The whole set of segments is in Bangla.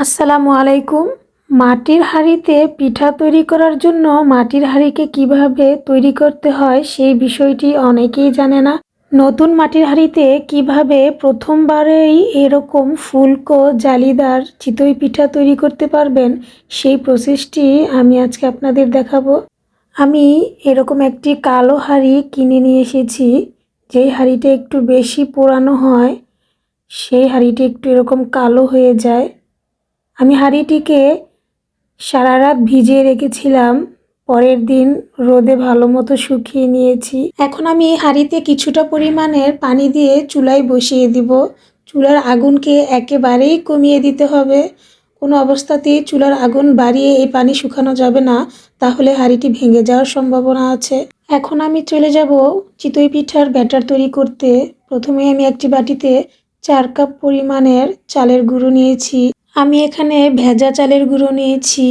আসসালামু আলাইকুম। মাটির হাঁড়িতে পিঠা তৈরি করার জন্য মাটির হাঁড়িকে কিভাবে তৈরি করতে হয় সেই বিষয়টি অনেকেই জানে না। নতুন মাটির হাঁড়িতে কিভাবে প্রথমবারেই এরকম ফুলকো জালিদার চিতই পিঠা তৈরি করতে পারবেন সেই প্রসেসটি আমি আজকে আপনাদের দেখাবো। আমি এরকম একটি কালো হাঁড়ি কিনে নিয়ে এসেছি। যেই হাঁড়িটা একটু বেশি পুরানো হয় সেই হাঁড়িটি একটু এরকম কালো হয়ে যায়। আমি হাঁড়িটিকে সারা রাত ভিজিয়ে রেখেছিলাম, পরের দিন রোদে ভালো মতো শুকিয়ে নিয়েছি। এখন আমি হাঁড়িতে কিছুটা পরিমাণের পানি দিয়ে চুলায় বসিয়ে দিব। চুলার আগুনকে একেবারেই কমিয়ে দিতে হবে। কোনো অবস্থাতেই চুলার আগুন বাড়িয়ে এই পানি শুকানো যাবে না, তাহলে হাঁড়িটি ভেঙে যাওয়ার সম্ভাবনা আছে। এখন আমি চলে যাব চিতই পিঠার ব্যাটার তৈরি করতে। প্রথমে আমি একটি বাটিতে 4 কাপ পরিমাণের চালের গুঁড়ো নিয়েছি। আমি এখানে ভেজা চালের গুঁড়ো নিয়েছি।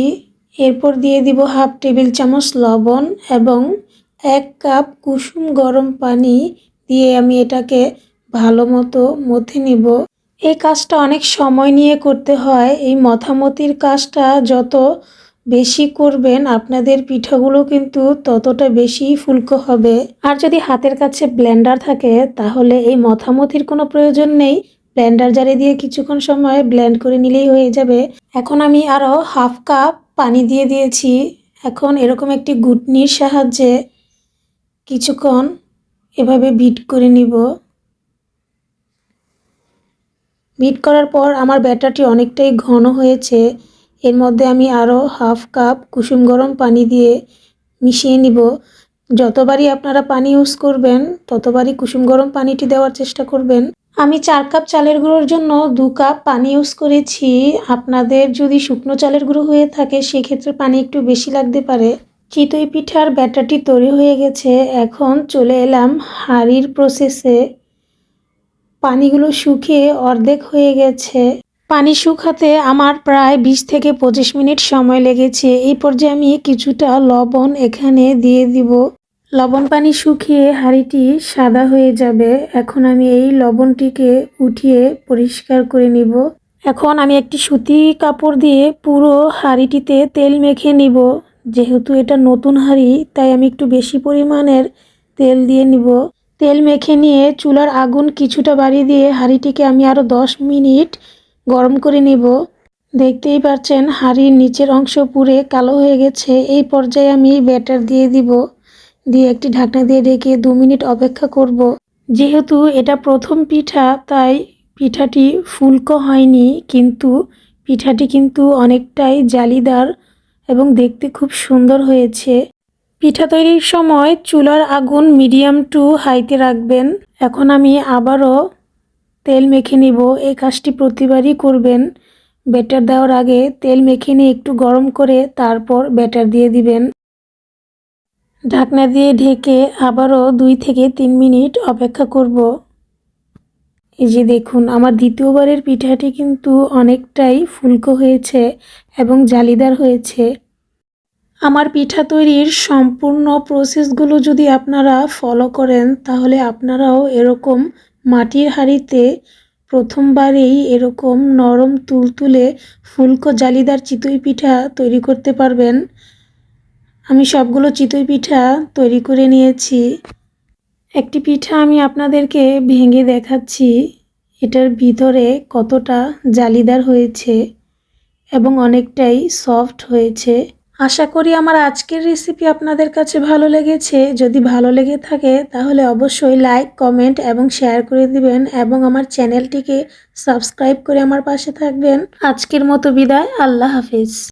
এরপর দিয়ে দিব হাফ টেবিল চামচ লবণ এবং 1 কাপ কুসুম গরম পানি দিয়ে আমি এটাকে ভালো মতো মথে নিব। এই কাজটা অনেক সময় নিয়ে করতে হয়। এই মথামতির কাজটা যত বেশি করবেন আপনাদের পিঠাগুলো কিন্তু ততটা বেশি ফুলকো হবে। আর যদি হাতের কাছে ব্লেন্ডার থাকে তাহলে এই মথামতির কোনো প্রয়োজন নেই। ব্লেন্ডার জারে দিয়ে কিছুক্ষণ সময় ব্লেন্ড করে নিলেই হয়ে যাবে। এখন আমি আরও হাফ কাপ পানি দিয়ে দিয়েছি। এখন এরকম একটি ঘুটনির সাহায্যে কিছুক্ষণ এভাবে বিট করে নিব। বিট করার পর আমার ব্যাটারটি অনেকটাই ঘন হয়েছে। এর মধ্যে আমি আরও হাফ কাপ কুসুম গরম পানি দিয়ে মিশিয়ে নিব। যতবারই আপনারা পানি ইউজ করবেন ততবারই কুসুম গরম পানিটি দেওয়ার চেষ্টা করবেন। আমি 4 কাপ চালের গুঁড়োর জন্য 2 কাপ পানি ইউজ করেছি। আপনাদের যদি শুকনো চালের গুঁড়ো হয়ে থাকে সেক্ষেত্রে পানি একটু বেশি লাগতে পারে। চিতই পিঠার ব্যাটারটি তৈরি হয়ে গেছে। এখন চলে এলাম হাঁড়ির প্রসেসে। পানিগুলো শুকিয়ে অর্ধেক হয়ে গেছে। পানি শুকাতে আমার প্রায় 20 থেকে 25 মিনিট সময় লেগেছে। এই পর্যায়ে আমি কিছুটা লবণ এখানে দিয়ে দিব। লবণ পানি শুকিয়ে হাঁড়িটি সাদা হয়ে যাবে। এখন আমি এই লবণটিকে উঠিয়ে পরিষ্কার করে নিব। এখন আমি একটি সুতি কাপড় দিয়ে পুরো হাঁড়িটিতে তেল মেখে নিব। যেহেতু এটা নতুন হাঁড়ি তাই আমি একটু বেশি পরিমাণের তেল দিয়ে নিব। তেল মেখে নিয়ে চুলার আগুন কিছুটা বাড়িয়ে দিয়ে হাঁড়িটিকে আমি আরও 10 মিনিট গরম করে নিব। দেখতেই পাচ্ছেন হাঁড়ির নিচের অংশ পুড়ে কালো হয়ে গেছে। এই পর্যায়ে আমি ব্যাটার দিয়ে দিব। দিয়ে একটি ঢাকনা দিয়ে ঢেকে 2 মিনিট অপেক্ষা করব। যেহেতু এটা প্রথম পিঠা তাই পিঠাটি ফুলকো হয়নি, কিন্তু পিঠাটি কিন্তু অনেকটাই জালিদার এবং দেখতে খুব সুন্দর হয়েছে। পিঠা তৈরির সময় চুলার আগুন মিডিয়াম টু হাইতে রাখবেন। এখন আমি আবারও তেল মেখে নিব। এই কাজটি প্রতিবারই করবেন। ব্যাটার দেওয়ার আগে তেল মেখে নিয়ে একটু গরম করে তারপর ব্যাটার দিয়ে দিবেন। ঢাকনা দিয়ে ঢেকে আবারও 2 থেকে 3 মিনিট অপেক্ষা করব। এই যে দেখুন আমার দ্বিতীয়বারের পিঠাটি কিন্তু অনেকটাই ফুলকো হয়েছে এবং জালিদার হয়েছে। আমার পিঠা তৈরির সম্পূর্ণ প্রসেসগুলো যদি আপনারা ফলো করেন তাহলে আপনারাও এরকম মাটির হাঁড়িতে প্রথমবারেই এরকম নরম তুলতুলে ফুলকো জালিদার চিতই পিঠা তৈরি করতে পারবেন। আমি সবগুলো চিতই পিঠা তৈরি করে নিয়েছি। একটি পিঠা আমি আপনাদেরকে ভেঙে দেখাচ্ছি এটার ভিতরে কতটা জালিদার হয়েছে এবং অনেকটাই সফট হয়েছে। আশা করি আমার আজকের রেসিপি আপনাদের কাছে ভালো লেগেছে। যদি ভালো লেগে থাকে তাহলে অবশ্যই লাইক, কমেন্ট এবং শেয়ার করে দিবেন এবং আমার চ্যানেলটিকে সাবস্ক্রাইব করে আমার পাশে থাকবেন। আজকের মতো বিদায়। আল্লাহ হাফেজ।